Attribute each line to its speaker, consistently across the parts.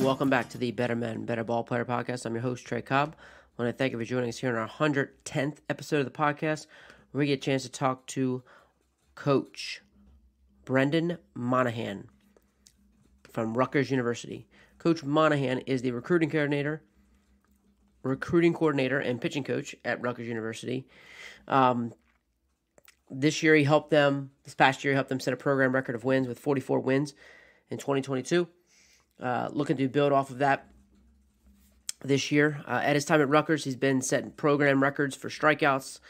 Speaker 1: Welcome back to the Better Men, Better Ball Player podcast. I'm your host, Trey Cobb. I want to thank you for joining us here on our 110th episode of the podcast, where we get a chance to talk to Coach Brendan Monaghan from Rutgers University. Coach Monaghan is the recruiting coordinator and pitching coach at Rutgers University. This past year, he helped them set a program record of wins with 44 wins in 2022. Looking to build off of that this year. At his time at Rutgers, he's been setting program records for strikeouts.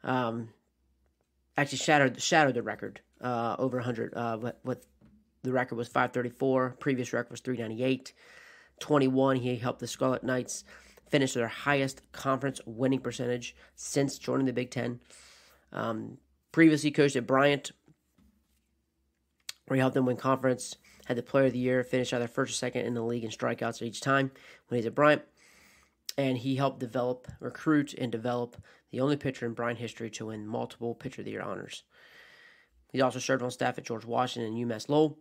Speaker 1: Actually shattered the record over 100. What the record was 534. Previous record was 398. 21. He helped the Scarlet Knights finish their highest conference winning percentage since joining the Big Ten. Previously coached at Bryant, where he helped them win conference. Had the player of the year, finished either first or second in the league in strikeouts each time when he's at Bryant. And he helped recruit and develop the only pitcher in Bryant history to win multiple Pitcher of the Year honors. He also served on staff at George Washington and UMASS Lowell,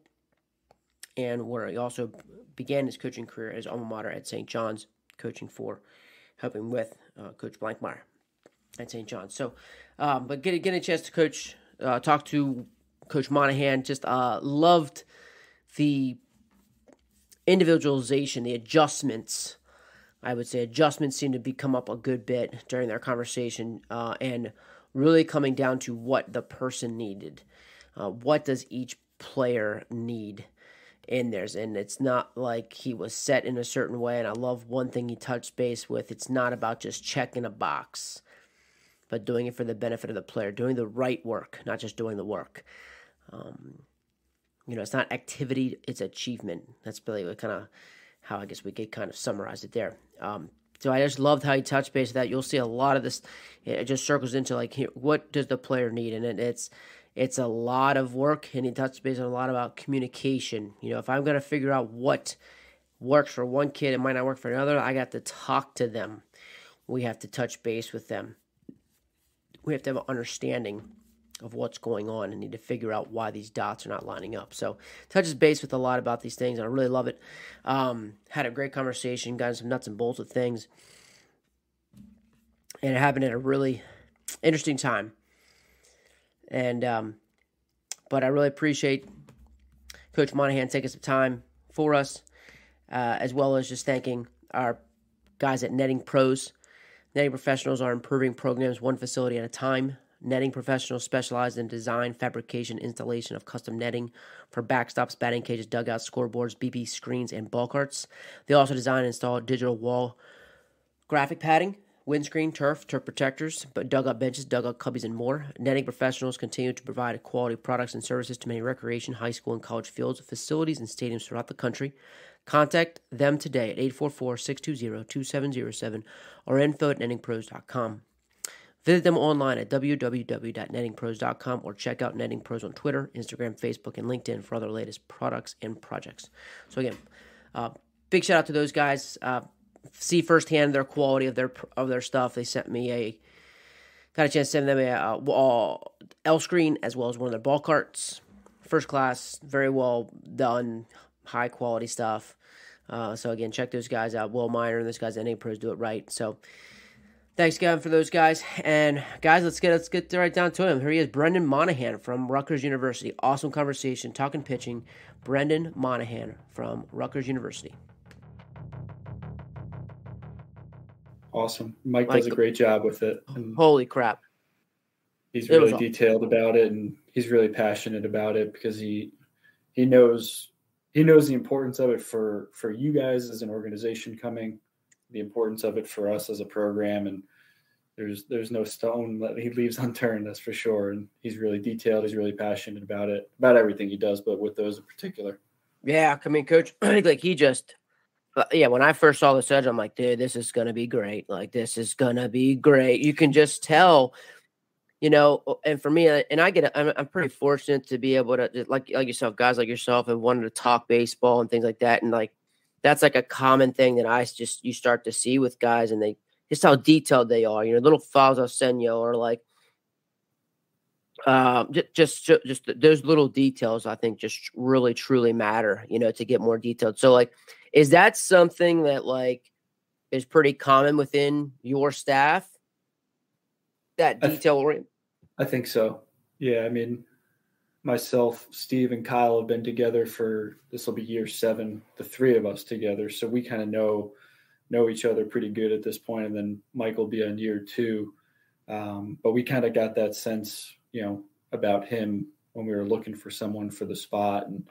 Speaker 1: and where he also began his coaching career as alma mater at St. John's, helping with Coach Blankmeyer at St. John's. So, but getting a chance to talk to Coach Monaghan, just loved the individualization, the adjustments. I would say adjustments seem to come up a good bit during their conversation, and really coming down to what the person needed. What does each player need in theirs? And it's not like he was set in a certain way. And I love one thing he touched base with. It's not about just checking a box, but doing it for the benefit of the player, doing the right work, not just doing the work. It's not activity, it's achievement. That's really kind of how I guess we could kind of summarize it there. So I just loved how he touched base with that. You'll see a lot of this. It just circles into what does the player need? And it's a lot of work, and he touched base on a lot about communication. If I'm going to figure out what works for one kid, it might not work for another. I got to talk to them. We have to touch base with them. We have to have an understanding of what's going on and need to figure out why these dots are not lining up. So touches base with a lot about these things, and I really love it. Had a great conversation, got some nuts and bolts of things, and it happened at a really interesting time. And but I really appreciate Coach Monaghan taking some time for us, as well as just thanking our guys at Netting Pros. Netting professionals are improving programs one facility at a time. Netting professionals specialize in design, fabrication, installation of custom netting for backstops, batting cages, dugouts, scoreboards, BP screens, and ball carts. They also design and install digital wall graphic padding, windscreen, turf protectors, dugout benches, dugout cubbies, and more. Netting professionals continue to provide quality products and services to many recreation, high school, and college fields, facilities, and stadiums throughout the country. Contact them today at 844-620-2707 or info@nettingpros.com. Visit them online at www.nettingpros.com or check out Netting Pros on Twitter, Instagram, Facebook, and LinkedIn for other latest products and projects. So again, big shout out to those guys. See firsthand their quality of their stuff. They got a chance to send them a L screen as well as one of their ball carts. First class, very well done, high quality stuff. So again, check those guys out. Will Miner and those guys at Netting Pros do it right. So thanks again for those guys. And guys, let's get right down to him. Here he is, Brendan Monaghan from Rutgers University. Awesome conversation, talking pitching. Brendan Monaghan from Rutgers University.
Speaker 2: Awesome. Mike does a great job with it.
Speaker 1: Holy crap.
Speaker 2: He's really detailed about it, and he's really passionate about it because he knows the importance of it for you guys as an organization coming, the importance of it for us as a program, and there's no stone that he leaves unturned, that's for sure. And he's really detailed. He's really passionate about it, about everything he does, but with those in particular.
Speaker 1: Yeah, I mean, Coach, when I first saw the schedule, I'm like, dude, this is going to be great. This is going to be great. You can just tell, and for me, and I'm pretty fortunate to be able to, like yourself, guys like yourself have wanted to talk baseball and things like that. And that's a common thing that you start to see with guys, and just how detailed they are. Little files I'll send you, or Just those little details, I think, just really truly matter, to get more detailed. So, like, is that something that like is pretty common within your staff? That detail orient.
Speaker 2: I think so. Yeah, I mean, myself, Steve, and Kyle have been together this will be year 7, the 3 of us together. So we kind of know each other pretty good at this point. And then Mike will be on year 2. But we kind of got that sense, about him when we were looking for someone for the spot, and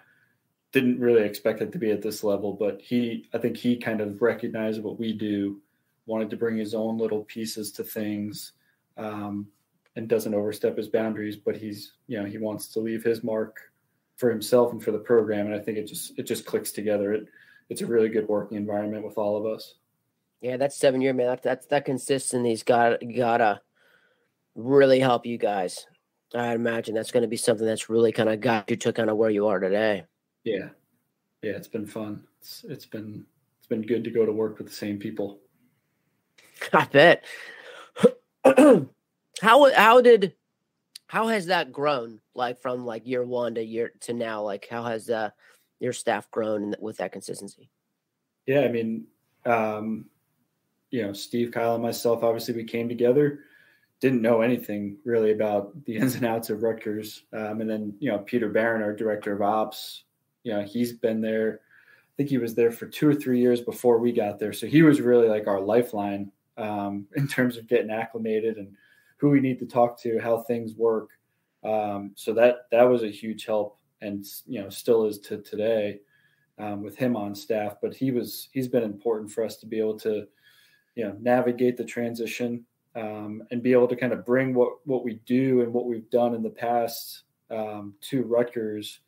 Speaker 2: didn't really expect it to be at this level. But I think he kind of recognized what we do, wanted to bring his own little pieces to things, and doesn't overstep his boundaries, but he wants to leave his mark for himself and for the program. And I think it just clicks together. It's a really good working environment with all of us.
Speaker 1: Yeah, that's 7 year, man. That consistency's gotta really help you guys. I imagine that's going to be something that's really kind of got you to kind of where you are today.
Speaker 2: Yeah. It's been fun. It's been good to go to work with the same people.
Speaker 1: I bet. How has that grown, like from like year 1 to now? Like, how has your staff grown with that consistency?
Speaker 2: Yeah, I mean, Steve, Kyle, and myself, obviously we came together, didn't know anything really about the ins and outs of Rutgers. And then, Peter Barron, our director of ops, he's been there. I think he was there for 2 or 3 years before we got there. So he was really like our lifeline in terms of getting acclimated and who we need to talk to, how things work. So that was a huge help, and still is to today with him on staff. But he's been important for us to be able to navigate the transition and be able to kind of bring what we do and what we've done in the past to Rutgers,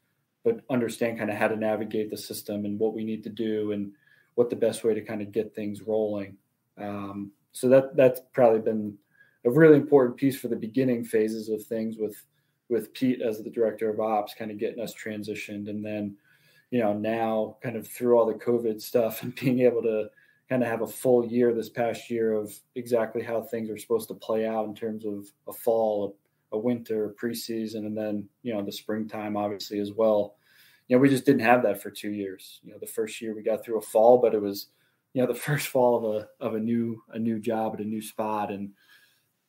Speaker 2: but understand kind of how to navigate the system and what we need to do and what the best way to kind of get things rolling. So that's probably been a really important piece for the beginning phases of things with Pete as the director of ops, kind of getting us transitioned. And then, now kind of through all the COVID stuff and being able to kind of have a full year this past year of exactly how things are supposed to play out in terms of a fall, a winter, a preseason, and then, the springtime, obviously, as well. We just didn't have that for 2 years. The first year we got through a fall, but it was, the first fall of a new job at a new spot. And,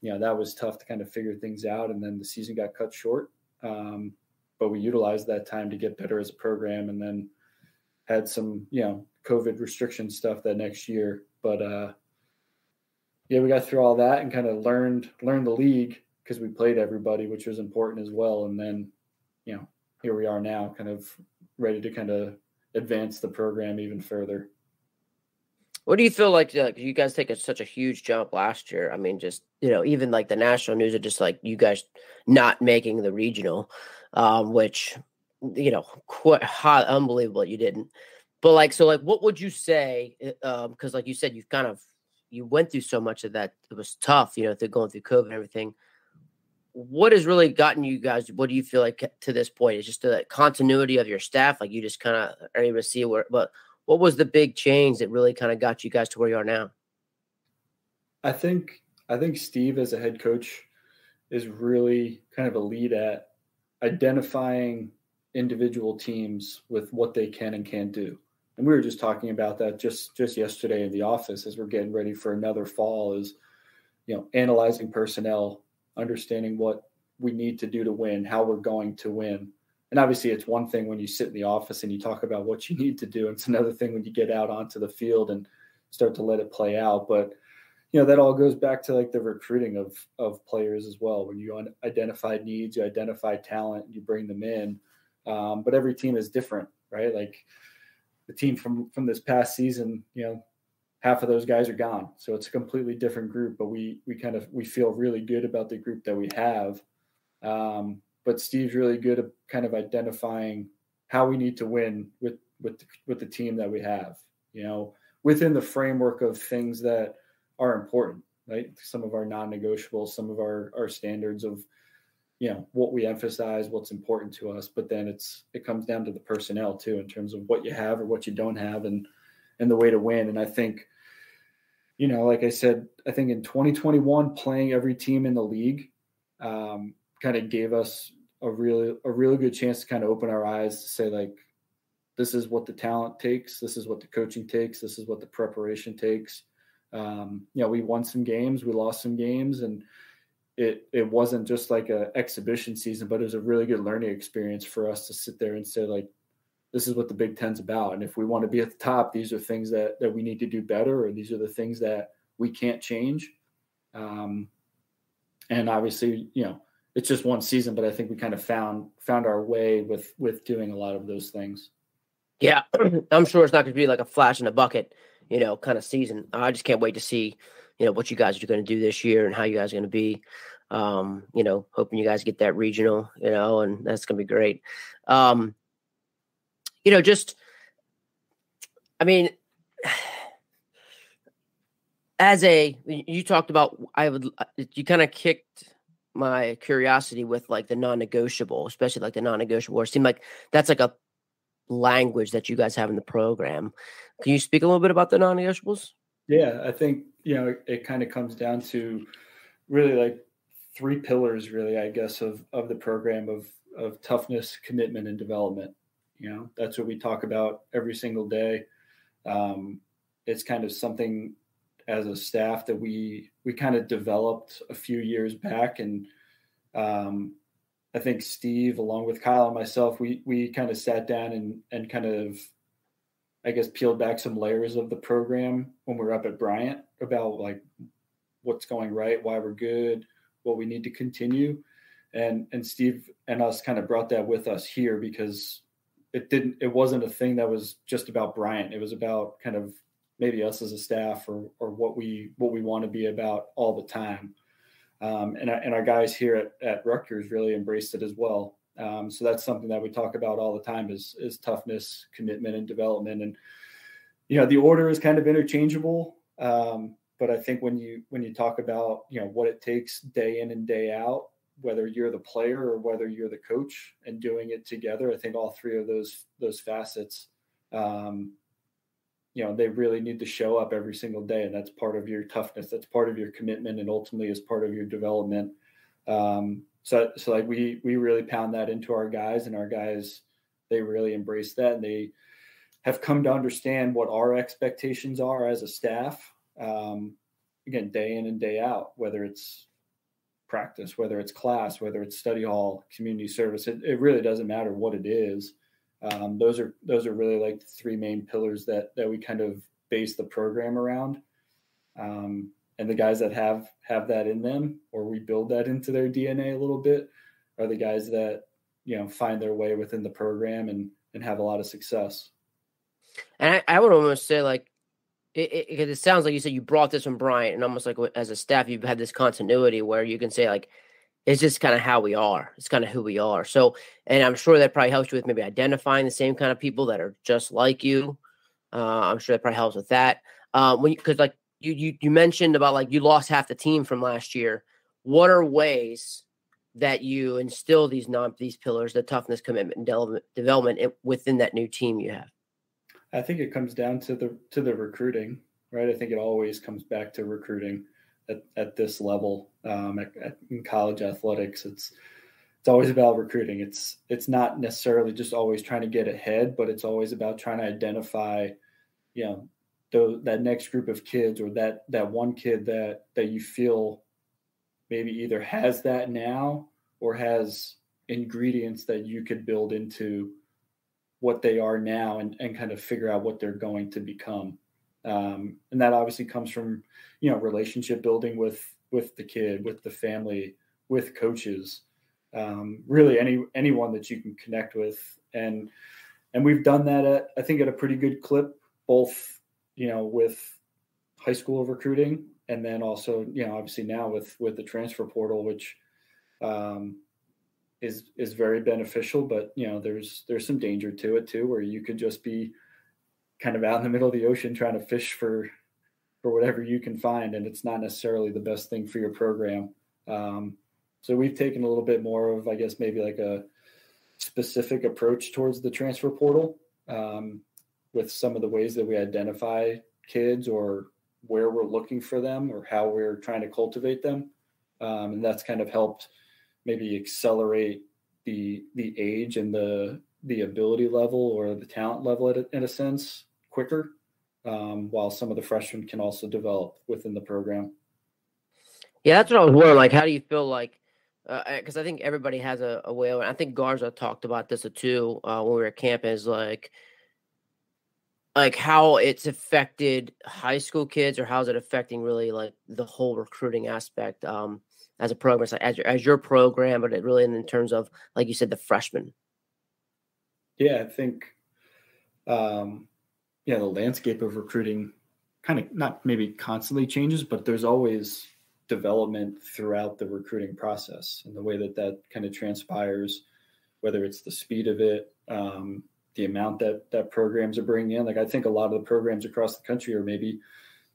Speaker 2: that was tough to kind of figure things out. And then the season got cut short. But we utilized that time to get better as a program, and then had some, COVID restriction stuff that next year. But we got through all that and kind of learned the league because we played everybody, which was important as well. And then, here we are now, kind of ready to kind of advance the program even further.
Speaker 1: What do you feel like you guys take such a huge jump last year? I mean, just, even like the national news are just like you guys not making the regional, which, quite hot, unbelievable you didn't. But what would you say? Because like you said, you went through so much of that. It was tough, through going through COVID and everything. What has really gotten you guys? What do you feel like to this point? It's just the continuity of your staff. Like you just kind of are able to see but what was the big change that really kind of got you guys to where you are now?
Speaker 2: I think Steve as a head coach is really kind of a lead at identifying individual teams with what they can and can't do. And we were just talking about that just yesterday in the office as we're getting ready for another fall is, analyzing personnel, understanding what we need to do to win, how we're going to win. And obviously it's one thing when you sit in the office and you talk about what you need to do. It's another thing when you get out onto the field and start to let it play out. But, that all goes back to like the recruiting of players as well. When you identify needs, you identify talent, you bring them in. But every team is different, right? Like the team from this past season, half of those guys are gone. So it's a completely different group, but we feel really good about the group that we have. But Steve's really good at kind of identifying how we need to win with the team that we have, within the framework of things that are important, right? Some of our non-negotiables, some of our standards of, what we emphasize, what's important to us. But then it comes down to the personnel too, in terms of what you have or what you don't have and the way to win. And I think, like I said, I think in 2021, playing every team in the league, kind of gave us a really good chance to kind of open our eyes to say, like, this is what the talent takes. This is what the coaching takes. This is what the preparation takes. We won some games, we lost some games, and it wasn't just like an exhibition season, but it was a really good learning experience for us to sit there and say, like, this is what the Big Ten's about. And if we want to be at the top, these are things that we need to do better, or these are the things that we can't change. And obviously, it's just one season, but I think we kind of found our way with doing a lot of those things.
Speaker 1: Yeah, I'm sure it's not going to be like a flash in the bucket, kind of season. I just can't wait to see, what you guys are going to do this year and how you guys are going to be. Hoping you guys get that regional, and that's going to be great. You talked about, you kind of kicked my curiosity with like the non-negotiable, especially like the non-negotiable. It seemed like that's like a language that you guys have in the program. Can you speak a little bit about the non-negotiables?
Speaker 2: Yeah, I think, it kind of comes down to really like 3 pillars, really, I guess, of the program of toughness, commitment, and development. That's what we talk about every single day. It's kind of something as a staff that we kind of developed a few years back. And I think Steve, along with Kyle and myself, we kind of sat down and kind of, I guess, peeled back some layers of the program when we were up at Bryant about like what's going right, why we're good, what we need to continue. And Steve and us kind of brought that with us here, because it wasn't a thing that was just about Bryant. It was about kind of maybe us as a staff or what we want to be about all the time. And our guys here at Rutgers really embraced it as well. So that's something that we talk about all the time is toughness, commitment, and development. And, the order is kind of interchangeable. But I think when you talk about, what it takes day in and day out, whether you're the player or whether you're the coach and doing it together, I think all 3 of those facets, they really need to show up every single day. And that's part of your toughness. That's part of your commitment, and ultimately is part of your development. So like we really pound that into our guys, and our guys, they really embrace that, and they have come to understand what our expectations are as a staff. Again, day in and day out, whether it's practice, whether it's class, whether it's study hall, community service, it really doesn't matter what it is. Those are really like the 3 main pillars that we kind of base the program around. And the guys that have that in them, or we build that into their DNA a little bit, are the guys that, find their way within the program and have a lot of success.
Speaker 1: And I would almost say, like, it sounds like you said you brought this from Bryant, and almost like as a staff, you've had this continuity where you can say, like, it's just kind of how we are. It's kind of who we are. So, and I'm sure that probably helps you with maybe identifying the same kind of people that are just like you. I'm sure that probably helps with that. Because like you mentioned about like you lost half the team from last year. What are ways that you instill these pillars, the toughness, commitment, and development within that new team you have?
Speaker 2: I think it comes down to the recruiting, right? I think it always comes back to recruiting at this level. In college athletics, it's always about recruiting. It's not necessarily just always trying to get ahead, but it's always about trying to identify, that next group of kids, or that one kid that you feel maybe either has that now or has ingredients that you could build into what they are now and kind of figure out what they're going to become. And that obviously comes from, relationship building with the kid, with the family, with coaches, really anyone that you can connect with. And we've done that I think at a pretty good clip, both, with high school recruiting, and then also, obviously now with the transfer portal, which is very beneficial, but there's some danger to it too, where you could just be kind of out in the middle of the ocean trying to fish for whatever you can find, and it's not necessarily the best thing for your program. So we've taken a little bit more of, I guess, maybe like a specific approach towards the transfer portal, with some of the ways that we identify kids, or where we're looking for them, or how we're trying to cultivate them. And that's kind of helped, maybe accelerate the age and the ability level or the talent level in a sense quicker, while some of the freshmen can also develop within the program.
Speaker 1: Yeah, that's what I was wondering. Like, how do you feel like? Because I think everybody has a way. I think Garza talked about this too when we were at campus. Like how it's affected high school kids, or how's it affecting really like the whole recruiting aspect as a program, so as your program, but it really in terms of, like you said, the freshmen.
Speaker 2: Yeah, I think, the landscape of recruiting kind of not maybe constantly changes, but there's always development throughout the recruiting process and the way that kind of transpires, whether it's the speed of it, the amount that programs are bringing in. Like, I think a lot of the programs across the country are maybe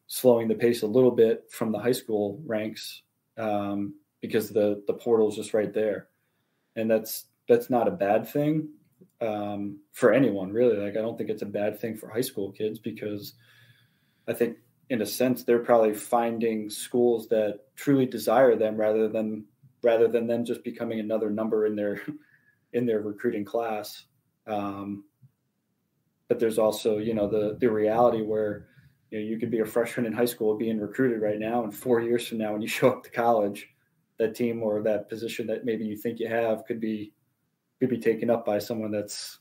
Speaker 2: slowing the pace a little bit from the high school ranks, because the portal is just right there. And that's not a bad thing for anyone, really. Like, I don't think it's a bad thing for high school kids, because I think in a sense they're probably finding schools that truly desire them rather than them just becoming another number in their recruiting class. But there's also, the reality where, you could be a freshman in high school being recruited right now, and 4 years from now, when you show up to college, that team or that position that maybe you think you have could be taken up by someone that's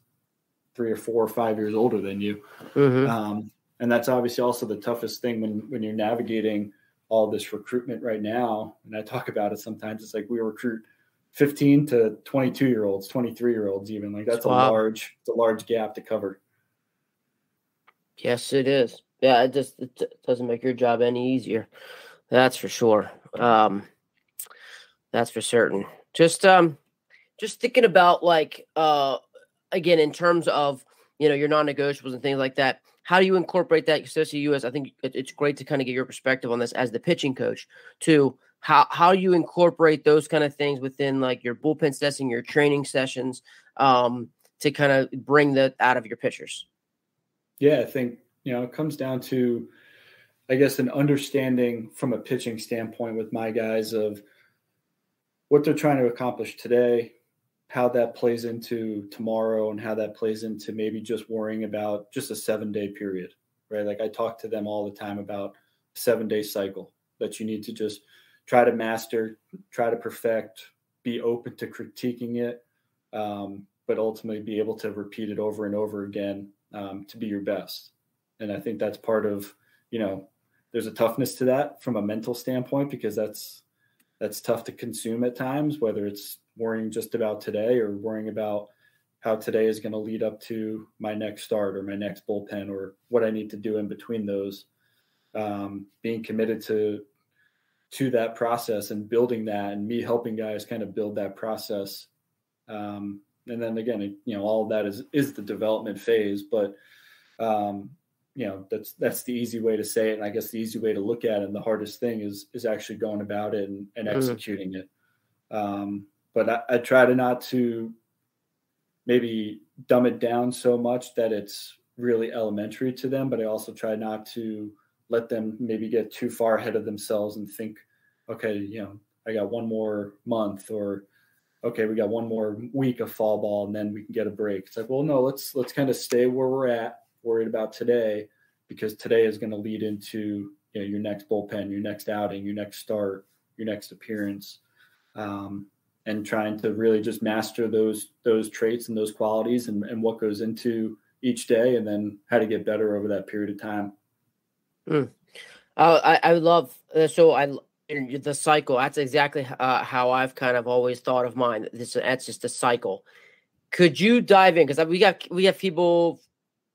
Speaker 2: 3 or 4 or 5 years older than you.
Speaker 1: Mm-hmm.
Speaker 2: And that's obviously also the toughest thing when you're navigating all this recruitment right now. And I talk about it sometimes. It's like we recruit 15 to 22-year-olds, 23-year-olds even. Like, that's
Speaker 1: Wow.
Speaker 2: a large gap to cover.
Speaker 1: Yes, it is. Yeah, it doesn't make your job any easier. That's for sure. That's for certain. Just thinking about, like, again, in terms of, your non-negotiables and things like that, how do you incorporate that, especially you as, I think it's great to kind of get your perspective on this as the pitching coach, to how you incorporate those kind of things within, like, your bullpen session, your training sessions, to kind of bring that out of your pitchers.
Speaker 2: Yeah, I think, it comes down to, I guess, an understanding from a pitching standpoint with my guys of what they're trying to accomplish today, how that plays into tomorrow, and how that plays into maybe just worrying about just a 7-day period, right? Like, I talk to them all the time about a 7-day cycle that you need to just try to master, try to perfect, be open to critiquing it, but ultimately be able to repeat it over and over again, to be your best. And I think that's part of, there's a toughness to that from a mental standpoint, because that's tough to consume at times, whether it's worrying just about today or worrying about how today is going to lead up to my next start or my next bullpen or what I need to do in between those. Being committed to that process and building that, and me helping guys kind of build that process. And then again, all of that is the development phase, but that's the easy way to say it. And I guess the easy way to look at it, and the hardest thing is actually going about it and executing it. But I try to not to maybe dumb it down so much that it's really elementary to them, but I also try not to let them maybe get too far ahead of themselves and think, okay, I got one more month, or okay, we got one more week of fall ball and then we can get a break. It's like, well, no, let's kind of stay where we're at, worried about today, because today is going to lead into your next bullpen, your next outing, your next start, your next appearance, and trying to really just master those traits and those qualities and what goes into each day, and then how to get better over that period of time.
Speaker 1: I love the cycle. That's exactly how I've kind of always thought of mine. That's just a cycle. Could you dive in? Because we have people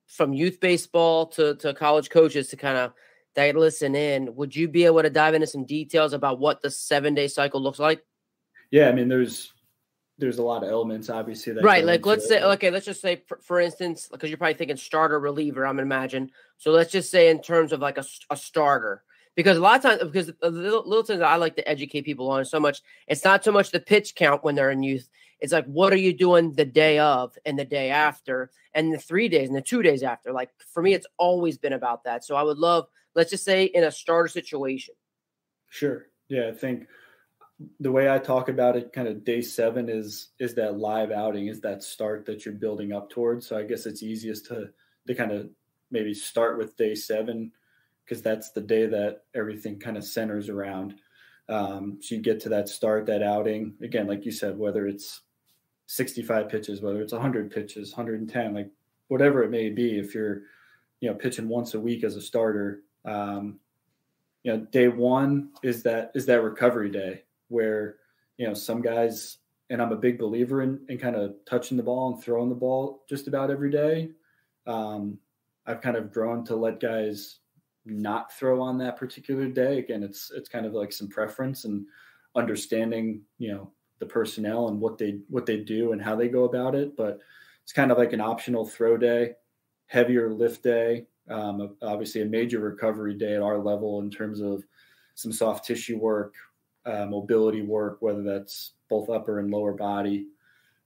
Speaker 1: from youth baseball to college coaches to kind of listen in. Would you be able to dive into some details about what the 7-day cycle looks like?
Speaker 2: Yeah, I mean, there's a lot of elements, obviously. That
Speaker 1: right, like let's just say, for instance, because you're probably thinking starter, reliever, I'm gonna imagine. So let's just say in terms of like a starter. Because a lot of times, because the little things that I like to educate people on so much, it's not so much the pitch count when they're in youth. It's like, what are you doing the day of and the day after and the 3 days and the 2 days after? Like, for me, it's always been about that. So I would love, let's just say in a starter situation.
Speaker 2: Sure. Yeah, I think the way I talk about it, kind of day 7 is that live outing, is that start that you're building up towards. So I guess it's easiest to kind of maybe start with day 7, because that's the day that everything kind of centers around. So you get to that start, that outing again, like you said, whether it's 65 pitches, whether it's 100 pitches, 110, like whatever it may be. If you're, pitching once a week as a starter, day 1 is that recovery day where, some guys, and I'm a big believer in kind of touching the ball and throwing the ball just about every day. I've kind of grown to let guys not throw on that particular day. Again, it's kind of like some preference and understanding, the personnel and what they do and how they go about it. But it's kind of like an optional throw day, heavier lift day, obviously a major recovery day at our level in terms of some soft tissue work, mobility work, whether that's both upper and lower body.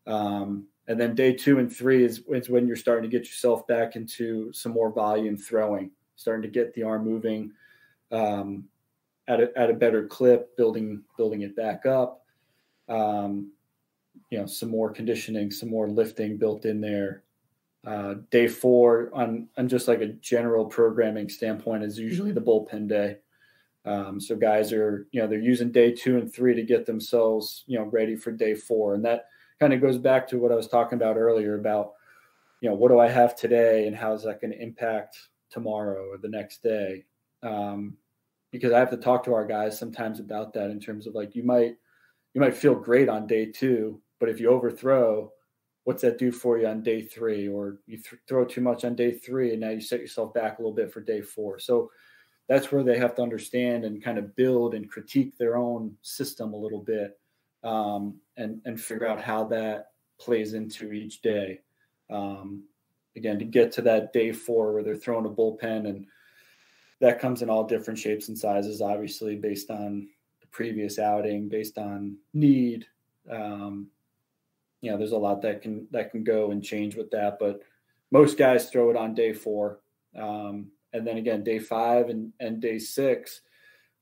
Speaker 2: And then day 2 and 3 is when you're starting to get yourself back into some more volume throwing, starting to get the arm moving at a better clip, building it back up. Some more conditioning, some more lifting built in there. Day 4 on just like a general programming standpoint is usually the bullpen day. So guys are, they're using day 2 and 3 to get themselves, ready for day 4. And that kind of goes back to what I was talking about earlier about, what do I have today and how is that going to impact tomorrow or the next day? Because I have to talk to our guys sometimes about that in terms of like, you might feel great on day 2, but if you overthrow, what's that do for you on day 3? Or you throw too much on day 3 and now you set yourself back a little bit for day 4. So that's where they have to understand and kind of build and critique their own system a little bit, and figure out how that plays into each day. Again, to get to that day 4 where they're throwing a bullpen, and that comes in all different shapes and sizes, obviously based on the previous outing, based on need. There's a lot that can go and change with that, but most guys throw it on day 4. And then again, day 5 and day 6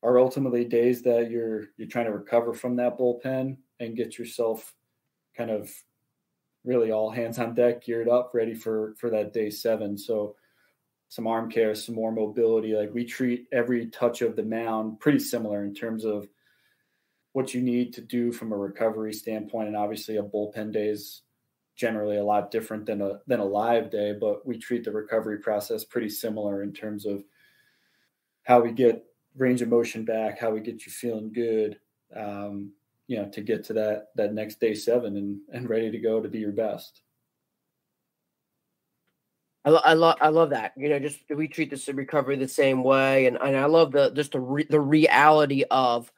Speaker 2: are ultimately days that you're trying to recover from that bullpen and get yourself kind of really all hands on deck, geared up, ready for that day 7. So some arm care, some more mobility. Like we treat every touch of the mound pretty similar in terms of what you need to do from a recovery standpoint. And obviously a bullpen day is generally a lot different than a live day, but we treat the recovery process pretty similar in terms of how we get range of motion back, how we get you feeling good, to get to that next day 7 and ready to go to be your best.
Speaker 1: I love that. Just we treat this recovery the same way, and I love the reality of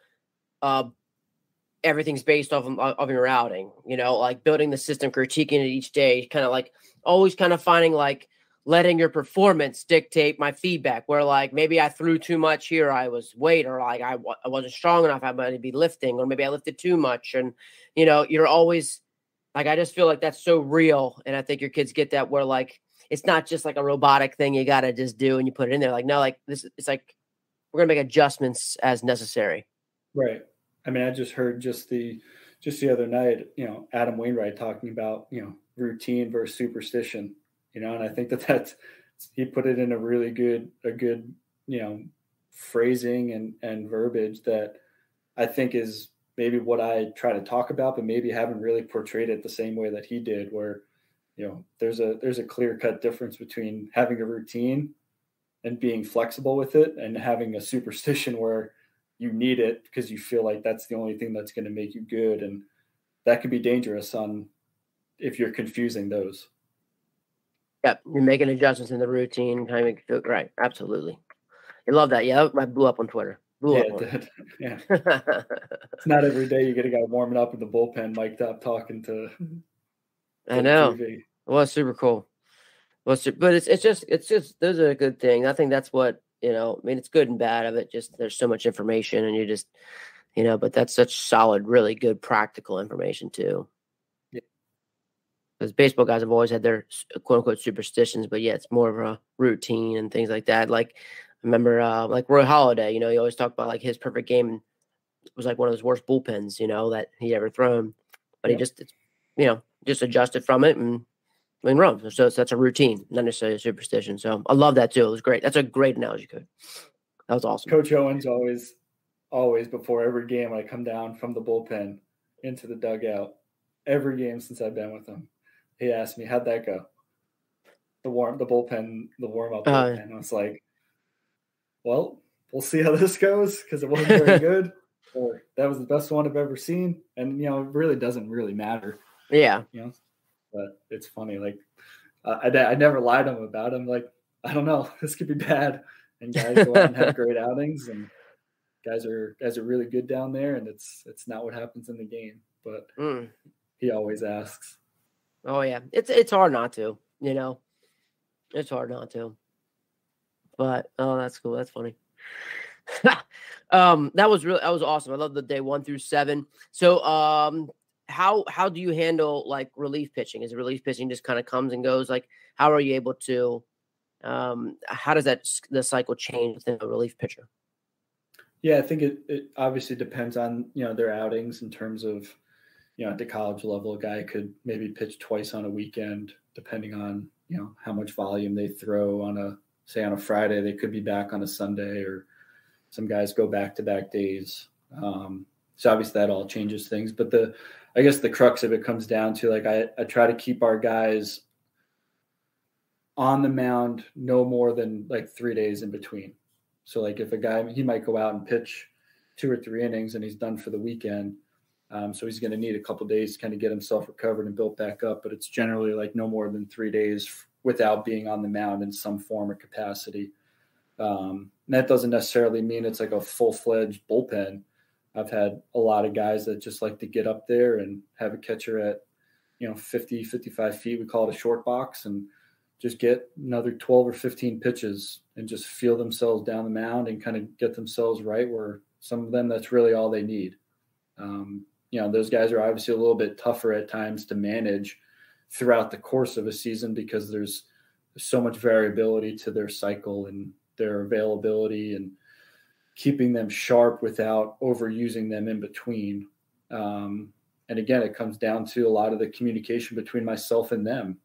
Speaker 1: everything's based off of your outing. Like building the system, critiquing it each day, kind of like always kind of finding like letting your performance dictate my feedback. Where like maybe I threw too much here, I was weight, or like I wasn't strong enough, I might be lifting, or maybe I lifted too much, and you're always like, I just feel like that's so real, and I think your kids get that where like. It's not just like a robotic thing you got to just do and you put it in there. Like, no, like this, it's like, we're going to make adjustments as necessary.
Speaker 2: Right. I mean, I just heard just the other night, Adam Wainwright talking about, routine versus superstition, and I think that's, he put it in a really good, phrasing and verbiage that I think is maybe what I try to talk about, but maybe haven't really portrayed it the same way that he did, where there's a clear-cut difference between having a routine and being flexible with it and having a superstition where you need it because you feel like that's the only thing that's going to make you good. And that can be dangerous if you're confusing those.
Speaker 1: Yep. You're making adjustments in the routine. Kind of make you feel right. Absolutely. I love that. Yeah. I blew up on Twitter.
Speaker 2: Yeah. It's not every day you get a guy warming up in the bullpen, mic'd up, talking to
Speaker 1: I know.
Speaker 2: TV.
Speaker 1: It was super cool. But it's just those are a good thing. I think that's what, I mean, it's good and bad of it. Just there's so much information and you just, but that's such solid, really good practical information too.
Speaker 2: Yeah.
Speaker 1: Because baseball guys have always had their quote unquote superstitions, but yeah, it's more of a routine and things like that. Like I remember like Roy Halladay, he always talked about like his perfect game was like one of his worst bullpens, that he ever thrown. But he just, just adjusted from it and runs. So that's a routine, not necessarily a superstition. So I love that too. It was great. That's a great analogy, Coach. That was awesome.
Speaker 2: Coach Owens always before every game, when I come down from the bullpen into the dugout, every game since I've been with him, he asked me, how'd that go? The warm-up bullpen. I was like, well, we'll see how this goes, because it wasn't very good. Or that was the best one I've ever seen. And, it really doesn't really matter.
Speaker 1: Yeah.
Speaker 2: But it's funny. Like, I never lied to him about it. I'm like, I don't know. This could be bad. And guys go out and have great outings, and guys are really good down there, and it's not what happens in the game. But he always asks.
Speaker 1: Oh yeah, it's hard not to. It's hard not to. But that's cool. That's funny. that was awesome. I love the day 1 through 7. So how do you handle like relief pitching? Is relief pitching just kind of comes and goes? Like, how are you able to? How does the cycle change within a relief pitcher?
Speaker 2: Yeah, I think it obviously depends on, their outings in terms of, at the college level, a guy could maybe pitch twice on a weekend, depending on, how much volume they throw on a Friday. They could be back on a Sunday, or some guys go back-to-back days. So obviously that all changes things. But I guess the crux of it comes down to, like, I try to keep our guys on the mound no more than like 3 days in between. So like if a guy, he might go out and pitch 2 or 3 innings and he's done for the weekend. So he's going to need a couple days to kind of get himself recovered and built back up. But it's generally like no more than 3 days without being on the mound in some form or capacity. And that doesn't necessarily mean it's like a full-fledged bullpen. I've had a lot of guys that just like to get up there and have a catcher at, 50, 55 feet. We call it a short box, and just get another 12 or 15 pitches and just feel themselves down the mound and kind of get themselves right, where some of them, that's really all they need. Those guys are obviously a little bit tougher at times to manage throughout the course of a season, because there's so much variability to their cycle and their availability, and keeping them sharp without overusing them in between. And again, it comes down to a lot of the communication between myself and them.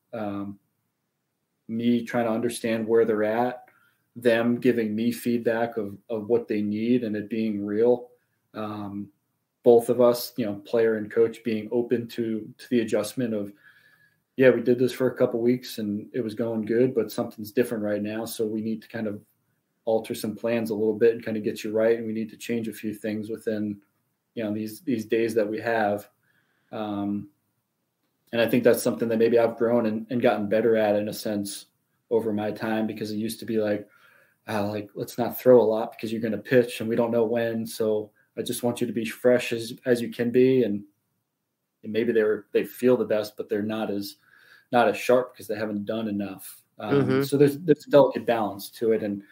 Speaker 2: Me trying to understand where they're at, them giving me feedback of what they need, and it being real. Both of us, player and coach, being open to the adjustment of, yeah, we did this for a couple weeks and it was going good, but something's different right now. So we need to kind of alter some plans a little bit and kind of get you right. And we need to change a few things within, these days that we have. And I think that's something that maybe I've grown and gotten better at, in a sense, over my time, because it used to be like, let's not throw a lot because you're going to pitch and we don't know when. So I just want you to be fresh as you can be. And maybe they feel the best, but they're not as sharp because they haven't done enough. So there's a delicate balance to it. And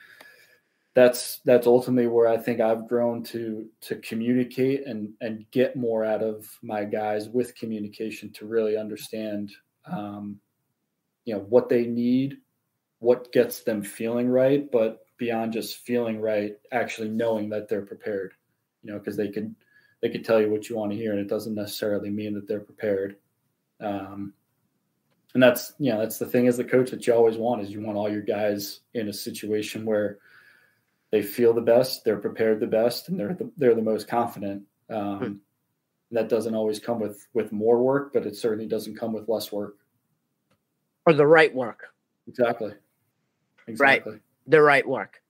Speaker 2: that's ultimately where I think I've grown to communicate and get more out of my guys with communication, to really understand, what they need, what gets them feeling right, but beyond just feeling right, actually knowing that they're prepared, because they could tell you what you want to hear, and it doesn't necessarily mean that they're prepared. And that's the thing as the coach that you always want, is you want all your guys in a situation where they feel the best, they're prepared the best, and they're the most confident. That doesn't always come with more work, but it certainly doesn't come with less work.
Speaker 1: Or the right work.
Speaker 2: Exactly.
Speaker 1: Right. The right work.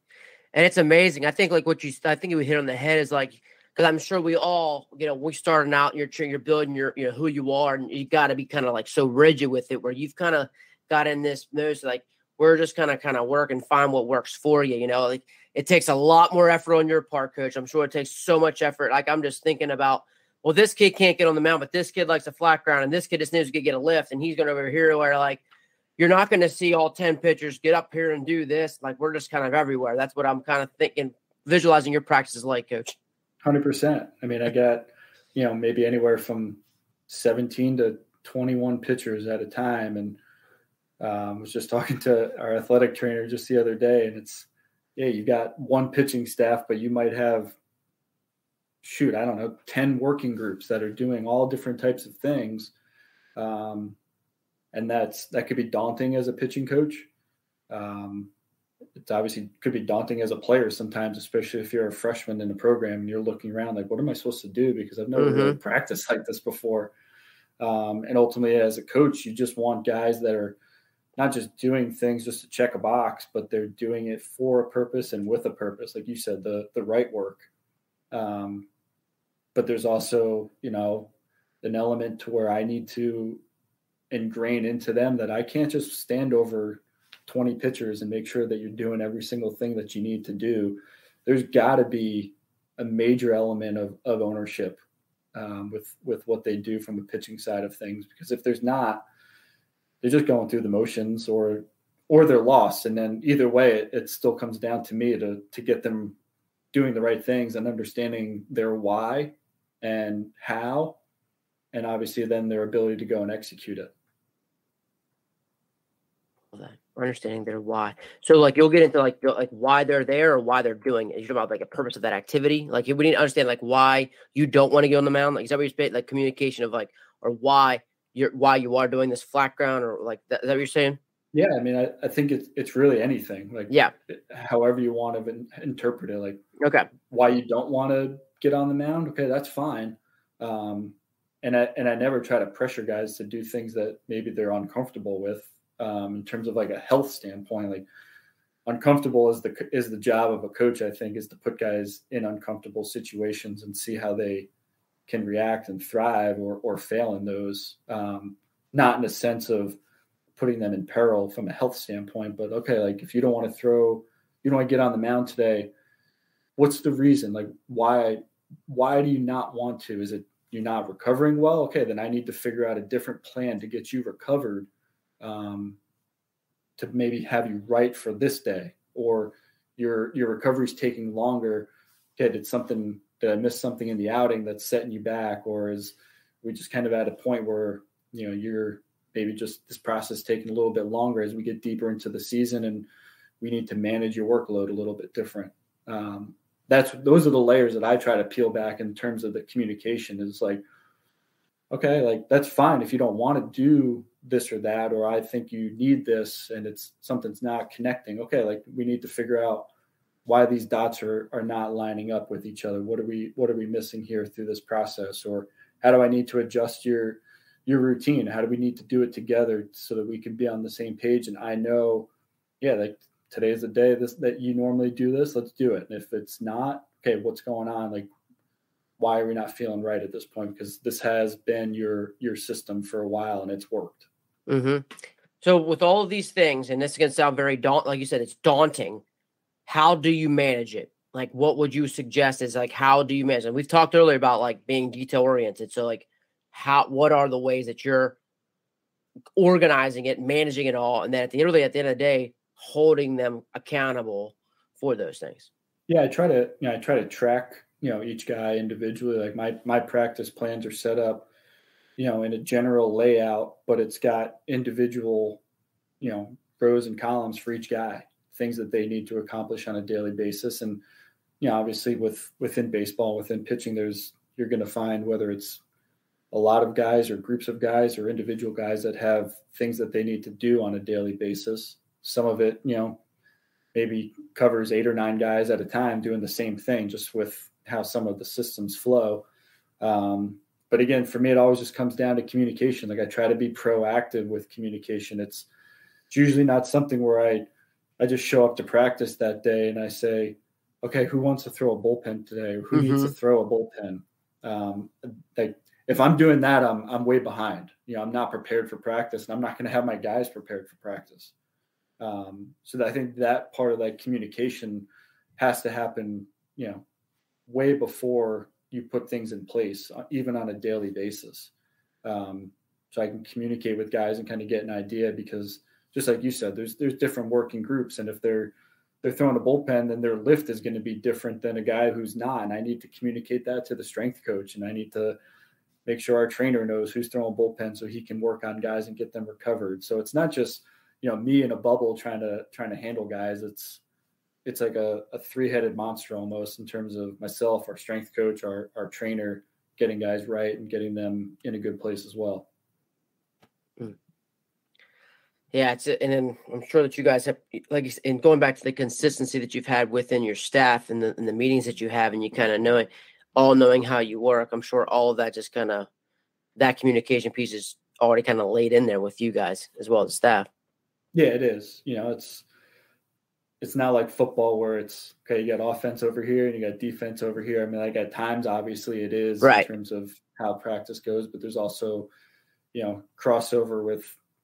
Speaker 1: And it's amazing. I think I think you hit on the head is like, because I'm sure we all, we starting out, you're building your, who you are, and you got to be kind of like so rigid with it, where you've kind of got in this mode, like, we're just kind of work and find what works for you. Like, it takes a lot more effort on your part, Coach. I'm sure it takes so much effort. Like, I'm just thinking about, well, this kid can't get on the mound, but this kid likes a flat ground, and this kid just needs to get a lift, and he's going over here, where like, you're not going to see all 10 pitchers get up here and do this. Like, we're just kind of everywhere. That's what I'm kind of thinking, visualizing your practices like, Coach.
Speaker 2: 100%. I mean, I got, maybe anywhere from 17 to 21 pitchers at a time. And I was just talking to our athletic trainer just the other day, and it's, you got one pitching staff, but you might have I don't know, 10 working groups that are doing all different types of things. And that could be daunting as a pitching coach. It's obviously could be daunting as a player sometimes, especially if you're a freshman in the program and you're looking around like, what am I supposed to do? Because I've never really practiced like this before. And ultimately, as a coach, you just want guys that are not just doing things just to check a box, but they're doing it for a purpose and with a purpose. Like you said, the right work. But there's also, an element to where I need to ingrain into them that I can't just stand over 20 pitchers and make sure that you're doing every single thing that you need to do. There's got to be a major element of ownership with what they do from the pitching side of things, because if there's not, they're just going through the motions or they're lost. And then either way, it still comes down to me to get them doing the right things and understanding their why and how, and obviously then their ability to go and execute it.
Speaker 1: Or understanding their why. So like you'll get into like why they're there or why they're doing it. You're talking about like a purpose of that activity. Like we need to understand like why you don't want to get on the mound. Like is that what you're saying? Like communication of like, or why you are doing this flat ground, or like that, is that what you're saying?
Speaker 2: Yeah, I mean, I think it's really anything. Like,
Speaker 1: yeah,
Speaker 2: however you want to interpret it. Like,
Speaker 1: okay,
Speaker 2: why you don't want to get on the mound? Okay, that's fine. And I never try to pressure guys to do things that maybe they're uncomfortable with. In terms of like a health standpoint, like uncomfortable is the job of a coach. I think is to put guys in uncomfortable situations and see how they can react and thrive or fail in those. Not in a sense of putting them in peril from a health standpoint, but okay, like if you don't want to get on the mound today, what's the reason? Like why do you not want to? Is it you're not recovering well? Okay, then I need to figure out a different plan to get you recovered, to maybe have you right for this day, or your recovery is taking longer. Okay, did I miss something in the outing that's setting you back, or is we just kind of at a point where you're maybe just this process taking a little bit longer as we get deeper into the season and we need to manage your workload a little bit different. Those are the layers that I try to peel back in terms of the communication. Is like, okay, like that's fine if you don't want to do this or that, or I think you need this and something's not connecting. Okay, like we need to figure out why these dots are not lining up with each other. What are we missing here through this process? Or how do I need to adjust your routine? How do we need to do it together so that we can be on the same page? And I know, yeah, like today is the day that you normally do this. Let's do it. And if it's not, okay, what's going on? Like, why are we not feeling right at this point? Because this has been your system for a while and it's worked.
Speaker 1: Mm-hmm. So with all of these things, and this is going to sound very daunting, like you said, it's daunting. How do you manage it? Like, what would you suggest is like, how do you manage it? We've talked earlier about like being detail oriented. So like what are the ways that you're organizing it, managing it all? And then at the end of the day, holding them accountable for those things.
Speaker 2: Yeah. I try to track, each guy individually. Like my practice plans are set up, in a general layout, but it's got individual, rows and columns for each guy, things that they need to accomplish on a daily basis. And, obviously within baseball, within pitching, you're going to find whether it's a lot of guys or groups of guys or individual guys that have things that they need to do on a daily basis. Some of it, maybe covers 8 or 9 guys at a time doing the same thing, just with how some of the systems flow. But again, for me, it always just comes down to communication. Like I try to be proactive with communication. It's usually not something where I just show up to practice that day and I say, okay, who wants to throw a bullpen today? Or who needs to throw a bullpen? Like if I'm doing that, I'm way behind. I'm not prepared for practice, and I'm not going to have my guys prepared for practice. So I think that part of that communication has to happen, way before you put things in place, even on a daily basis. So I can communicate with guys and kind of get an idea, because just like you said, there's different working groups. And if they're throwing a bullpen, then their lift is going to be different than a guy who's not. And I need to communicate that to the strength coach. And I need to make sure our trainer knows who's throwing a bullpen so he can work on guys and get them recovered. So it's not just, me in a bubble trying to handle guys. it's like a three-headed monster almost in terms of myself, our strength coach, our trainer, getting guys right and getting them in a good place as well.
Speaker 1: Yeah, and then I'm sure that you guys have, like you said, and going back to the consistency that you've had within your staff and the meetings that you have, and you kind of knowing how you work. I'm sure all of that just kind of, that communication piece is already kind of laid in there with you guys as well as staff.
Speaker 2: Yeah, it is. It's not like football where it's, okay, you got offense over here and you got defense over here. I mean, like at times, obviously it is right, in terms of how practice goes, but there's also, crossover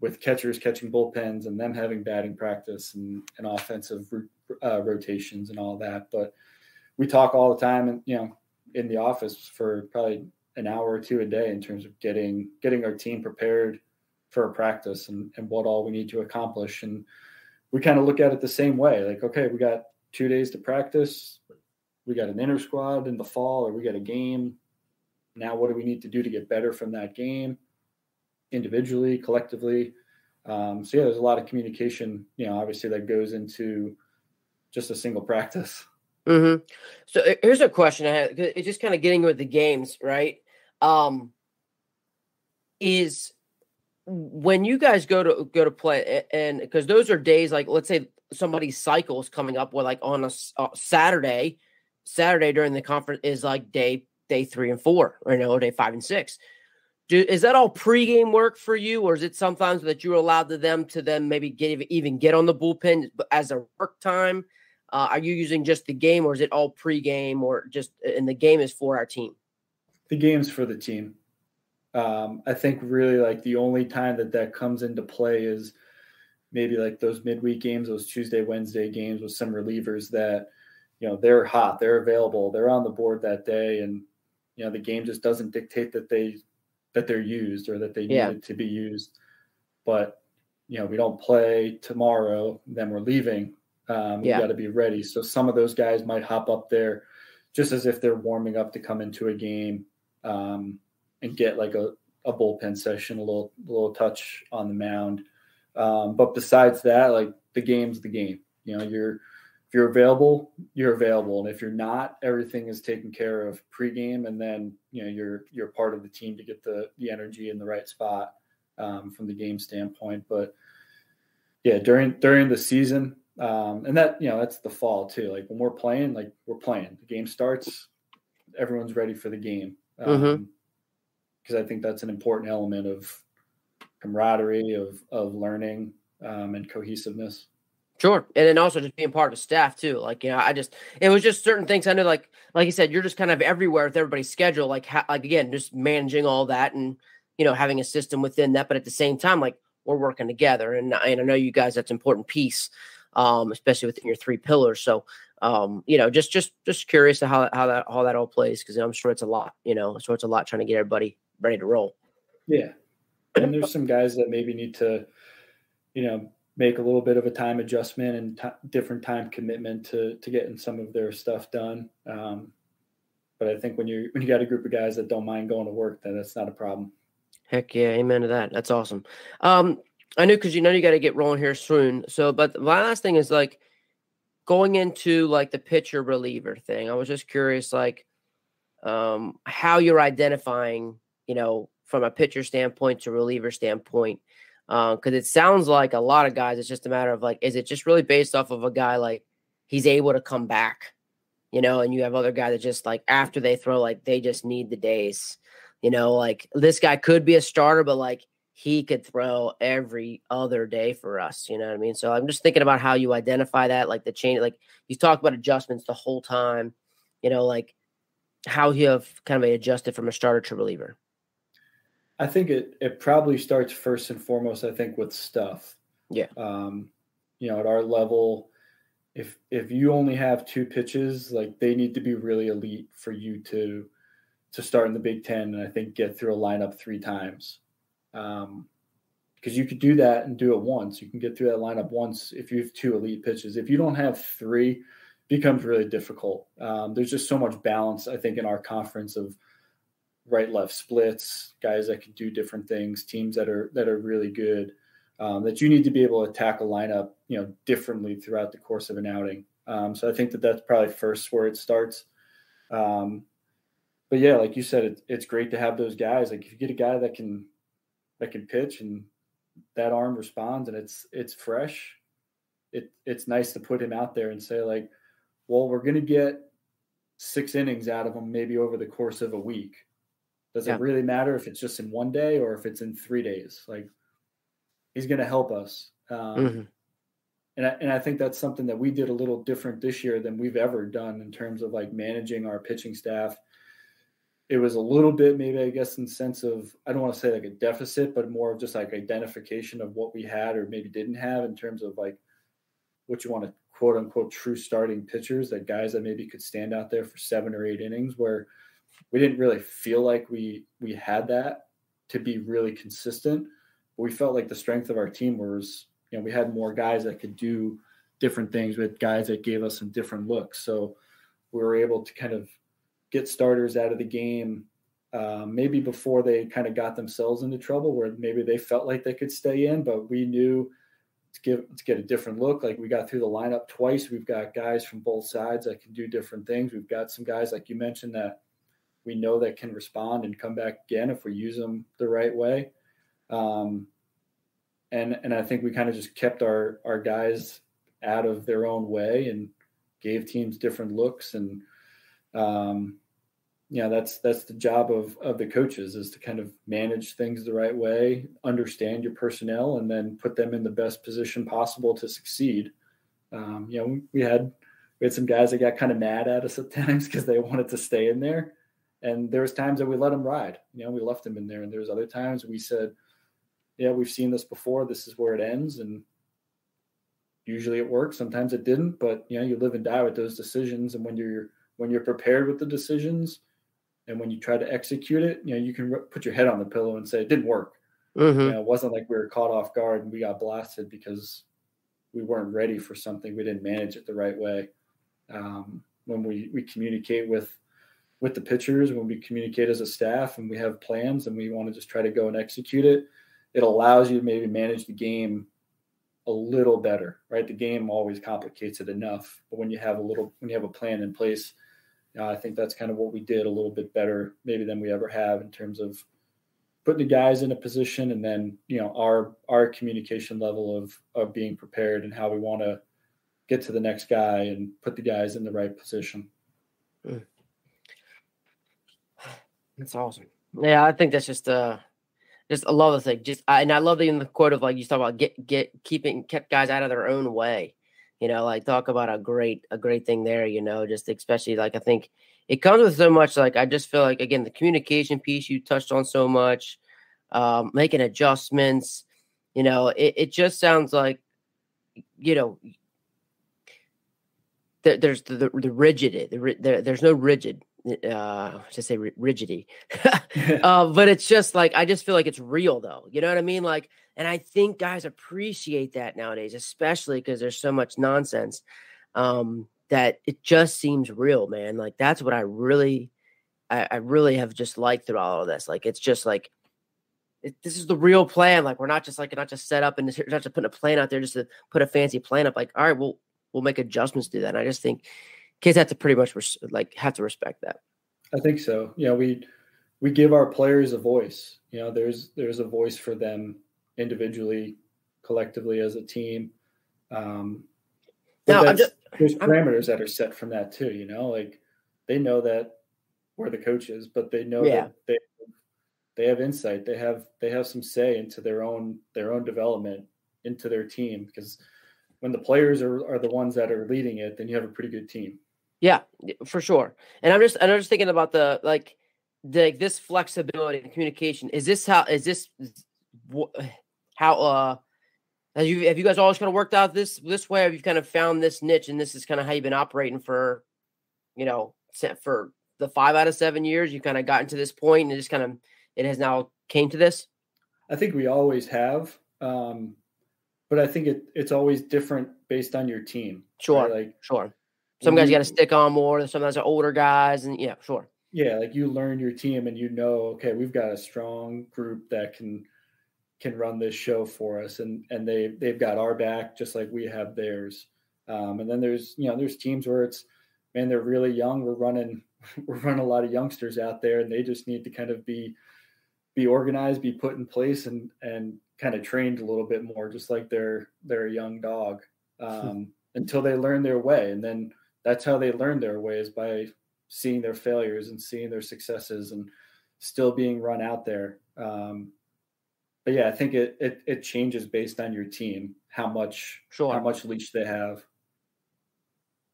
Speaker 2: with catchers catching bullpens and them having batting practice and offensive rotations and all that. But we talk all the time and, in the office for probably an hour or two a day in terms of getting our team prepared for a practice and what all we need to accomplish. And we kind of look at it the same way. Like, okay, we got 2 days to practice. We got an inter squad in the fall, or we got a game. Now, what do we need to do to get better from that game individually, collectively? So yeah, there's a lot of communication, obviously that goes into just a single practice.
Speaker 1: Mm-hmm. So here's a question I had. It's just kind of getting with the games, right? Is when you guys go to play, and because those are days, like let's say somebody's cycle is coming up where like on a Saturday during the conference is like day 3 and 4, or day 5 and 6. Is that all pregame work for you, or is it sometimes that you're allowed to then maybe even get on the bullpen as a work time? Are you using just the game, or is it all pregame, or just and the game is for our team?
Speaker 2: The game's for the team. I think really like the only time that comes into play is maybe like those midweek games, those Tuesday, Wednesday games with some relievers that, they're hot, they're available, they're on the board that day. And, the game just doesn't dictate that they're used or that they needed to be used. But, we don't play tomorrow, then we're leaving. We got to be ready. So some of those guys might hop up there just as if they're warming up to come into a game. And get like a bullpen session, a little touch on the mound. But besides that, like the game's the game. If you're available, you're available. And if you're not, everything is taken care of pregame. And then, you're part of the team to get the energy in the right spot from the game standpoint. But yeah, during the season, and that, that's the fall too. Like when we're playing, we're playing. The game starts, everyone's ready for the game. Because I think that's an important element of camaraderie, of learning, and cohesiveness.
Speaker 1: Sure. And then also just being part of staff too. Like, it was just certain things I knew, like you said, you're just kind of everywhere with everybody's schedule. Like again, just managing all that and, having a system within that. But at the same time, like we're working together. And I know you guys, that's an important piece, especially within your 3 pillars. So, just curious to how that all plays. Cause I'm sure it's a lot, it's a lot trying to get everybody ready to roll.
Speaker 2: Yeah. And there's some guys that maybe need to, make a little bit of a time adjustment and different time commitment to getting some of their stuff done. But I think when you got a group of guys that don't mind going to work, then that's not a problem.
Speaker 1: Heck yeah. Amen to that. That's awesome. I knew, cause you got to get rolling here soon. So, but my last thing is like going into like the pitcher reliever thing. I was just curious, like, how you're identifying, from a pitcher standpoint to reliever standpoint. Because it sounds like a lot of guys, it's just a matter of like, is it just really based off of a guy like he's able to come back, and you have other guys that just like after they throw, like they just need the days, like this guy could be a starter, but like he could throw every other day for us. You know what I mean? So I'm just thinking about how you identify that, like the change, like you talked about adjustments the whole time, like how you have kind of adjusted from a starter to reliever.
Speaker 2: I think it probably starts first and foremost, I think, with stuff.
Speaker 1: Yeah.
Speaker 2: At our level, if you only have 2 pitches, like they need to be really elite for you to start in the Big Ten and I think get through a lineup 3 times. Because you could do that and do it once. You can get through that lineup once if you have 2 elite pitches. If you don't have 3, it becomes really difficult. There's just so much balance, I think, in our conference of right-left splits, guys that can do different things, teams that are really good, that you need to be able to attack a lineup, differently throughout the course of an outing. So I think that's probably first where it starts. But yeah, like you said, it's great to have those guys. Like if you get a guy that can pitch and that arm responds and it's fresh, it's nice to put him out there and say like, well, we're going to get 6 innings out of him maybe over the course of a week. Does it really matter if it's just in 1 day or if it's in 3 days? Like he's going to help us. And I think that's something that we did a little different this year than we've ever done in terms of like managing our pitching staff. It was a little bit, maybe I guess in the sense of, I don't want to say like a deficit, but more of just like identification of what we had or maybe didn't have in terms of like what you want to quote unquote true starting pitchers, that guys that maybe could stand out there for 7 or 8 innings, where we didn't really feel like we had that to be really consistent. But we felt like the strength of our team was, we had more guys that could do different things with guys that gave us some different looks. So we were able to kind of get starters out of the game maybe before they kind of got themselves into trouble, where maybe they felt like they could stay in, but we knew let's get a different look. Like we got through the lineup twice. We've got guys from both sides that can do different things. We've got some guys, like you mentioned, that we know that can respond and come back again if we use them the right way. And I think we kind of just kept our guys out of their own way and gave teams different looks. And, that's the job of the coaches, is to kind of manage things the right way, understand your personnel, and then put them in the best position possible to succeed. We had some guys that got kind of mad at us at times because they wanted to stay in there. And there was times that we let them ride. We left them in there. And there was other times we said, yeah, we've seen this before. This is where it ends. And usually it works. Sometimes it didn't. But, you live and die with those decisions. And when you're prepared with the decisions and when you try to execute it, you can put your head on the pillow and say it didn't work. It wasn't like we were caught off guard and we got blasted because we weren't ready for something. We didn't manage it the right way. When we communicate with the pitchers, when we communicate as a staff and we have plans and we want to just try to go and execute it, it allows you to maybe manage the game a little better, right? The game always complicates it enough, but when you have a plan in place, I think that's kind of what we did a little bit better maybe than we ever have in terms of putting the guys in a position, and then, our communication level of being prepared and how we want to get to the next guy and put the guys in the right position.
Speaker 1: That's awesome. Yeah, I think that's just I love the thing. And I love the quote of like you talk about kept guys out of their own way. Like talk about a great thing there. Just especially like I think it comes with so much. Like I just feel like again the communication piece you touched on so much, making adjustments. It just sounds like there's the rigidity. There's no rigid. Just say rigidity, but it's just like I just feel like it's real though. You know what I mean? Like, and I think guys appreciate that nowadays, especially because there's so much nonsense that it just seems real, man. Like that's what I really have just liked through all of this. Like it's just like this is the real plan. Like we're not just set up and not just putting a plan out there just to put a fancy plan up. Like all right, we'll make adjustments to that. And I just think kids have to pretty much have to respect that.
Speaker 2: I think so. We give our players a voice. There's a voice for them individually, collectively as a team. There's parameters that are set from that too. Like they know that we're the coaches, but they know that they have insight. They have some say into their own development, into their team, because when the players are the ones that are leading it, then you have a pretty good team.
Speaker 1: Yeah, for sure. And I'm just thinking about this flexibility and communication. Have you guys always kind of worked out this way? Have you kind of found this niche and this is kind of how you've been operating for, for the 5 out of 7 years? You kind of gotten to this point and it has now came to this?
Speaker 2: I think we always have. But I think it's always different based on your team.
Speaker 1: Sure. Right? Sure. Some guys got to stick on more. Some guys are older guys, and yeah, sure.
Speaker 2: Yeah, like you learn your team, and okay, we've got a strong group that can run this show for us, and they've got our back just like we have theirs. And then there's teams where it's, man, they're really young. We're running a lot of youngsters out there, and they just need to kind of be organized, be put in place, and kind of trained a little bit more, just like they're a young dog, until they learn their way. And then that's how they learn their way, is by seeing their failures and seeing their successes and still being run out there. But yeah, I think it changes based on your team, how much leash they have.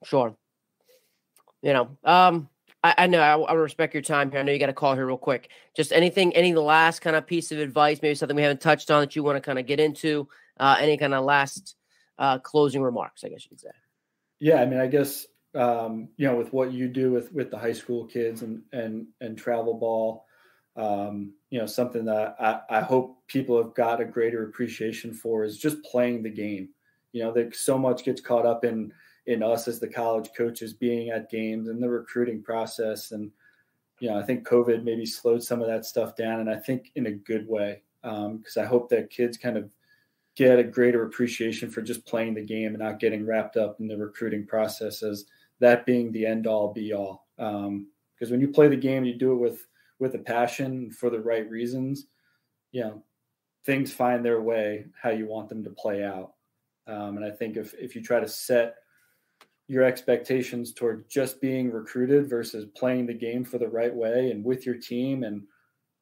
Speaker 1: Sure. I know I respect your time here. I know you got a call here real quick. Just any last kind of piece of advice, maybe something we haven't touched on that you want to kind of get into, any kind of last closing remarks, I guess you could say.
Speaker 2: Yeah. I mean, I guess, with what you do with the high school kids and travel ball, something that I hope people have got a greater appreciation for is just playing the game. That so much gets caught up in us as the college coaches being at games and the recruiting process. And, I think COVID maybe slowed some of that stuff down, and I think in a good way, because I hope that kids kind of get a greater appreciation for just playing the game and not getting wrapped up in the recruiting process as that being the end all be all. Because when you play the game, you do it with a passion for the right reasons, things find their way how you want them to play out. And I think if you try to set your expectations toward just being recruited versus playing the game for the right way and with your team, and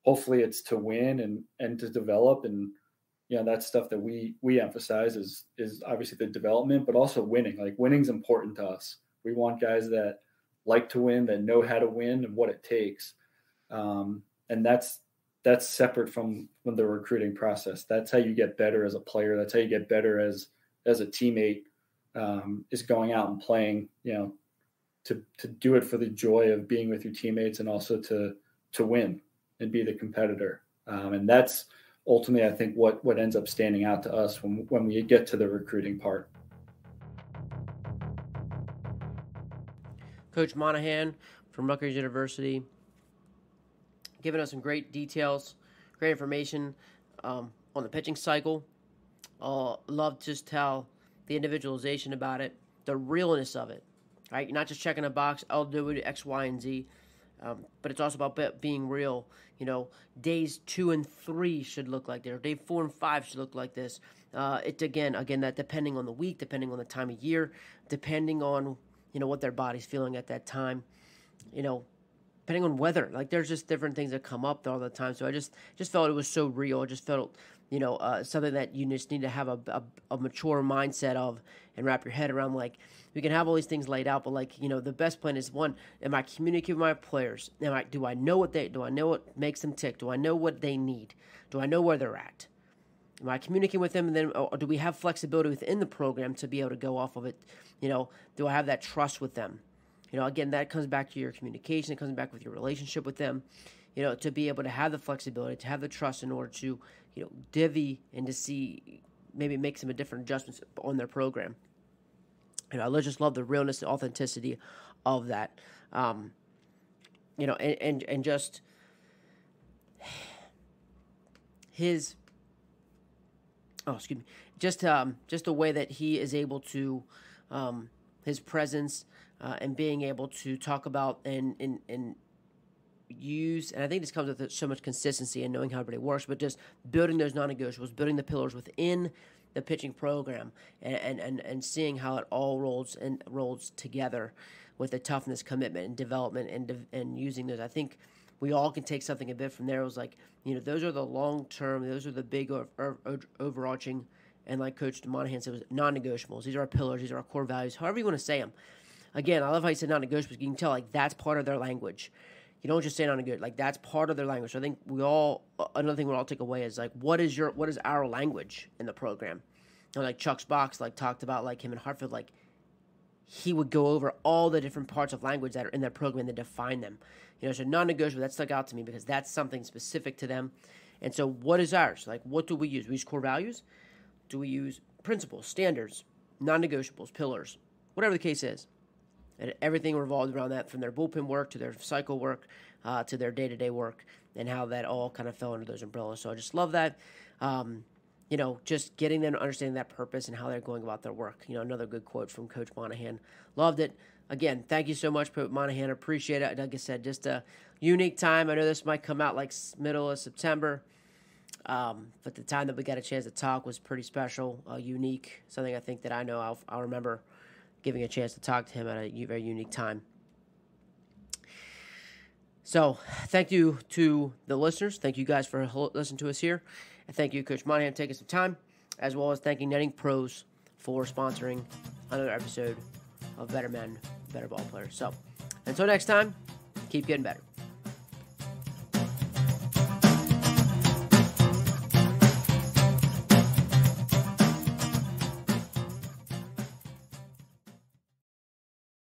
Speaker 2: hopefully it's to win and to develop. And, that's stuff that we emphasize is obviously the development, but also winning. Like, winning's important to us. We want guys that like to win, that know how to win and what it takes. And that's separate from the recruiting process. That's how you get better as a player. That's how you get better as a teammate, is going out and playing, to do it for the joy of being with your teammates, and also to win and be the competitor. And that's ultimately, I think, what ends up standing out to us when we get to the recruiting part.
Speaker 1: Coach Monaghan from Rutgers University, giving us some great details, great information on the pitching cycle. Love just how the individualization about it, the realness of it, right? You're not just checking a box, I'll do it X, Y, and Z, but it's also about being real. Days 2 and 3 should look like this, or day 4 and 5 should look like this. It again, that depending on the week, depending on the time of year, depending on what their body's feeling at that time, depending on weather. Like, there's just different things that come up all the time. So I just felt it was so real. I just felt something that you just need to have a mature mindset of and wrap your head around. Like, we can have all these things laid out, but the best plan is, one, am I communicating with my players? Do I know what makes them tick? Do I know what they need? Do I know where they're at? Am I communicating with them? And then, or do we have flexibility within the program to be able to go off of it? Do I have that trust with them? Again, that comes back to your communication. It comes back with your relationship with them, to be able to have the flexibility, to have the trust in order to, divvy and to see, maybe make some different adjustments on their program. I just love the realness, the authenticity of that. And just his, just the way that he is able to, his presence, and being able to talk about and use, and I think this comes with so much consistency and knowing how everybody works, but just building those non-negotiables, building the pillars within the pitching program, and seeing how it all rolls together with the toughness, commitment, and development, and using those. I think we all can take something a bit from there. It was like, those are the long-term, those are the big overarching, and like Coach Monaghan said, it was non-negotiables. These are our pillars. These are our core values, however you want to say them. Again, I love how you said non-negotiables. You can tell, like, that's part of their language. You don't just say non-negotiable. Like, that's part of their language. So I think another thing we'll all take away is, like, what is our language in the program? Like Chuck's Box, like, talked about, like, him in Hartfield, like, he would go over all the different parts of language that are in their program and then define them. So non-negotiable, that stuck out to me because that's something specific to them. And so what is ours? Like, what do we use? We use core values? Do we use principles, standards, non-negotiables, pillars, whatever the case is? And everything revolved around that, from their bullpen work to their cycle work to their day-to-day work, and how that all kind of fell under those umbrellas. So I just love that. just getting them to understand that purpose and how they're going about their work. Another good quote from Coach Monaghan. Loved it. Again, thank you so much, Coach Monaghan. Appreciate it. Like I said, just a unique time. I know this might come out like middle of September, but the time that we got a chance to talk was pretty special, unique, something I think that I know I'll remember giving a chance to talk to him at a very unique time. So thank you to the listeners. Thank you guys for listening to us here. And thank you, Coach Monaghan, for taking some time, as well as thanking Netting Pros for sponsoring another episode of Better Men, Better Ball Players. So until next time, keep getting better.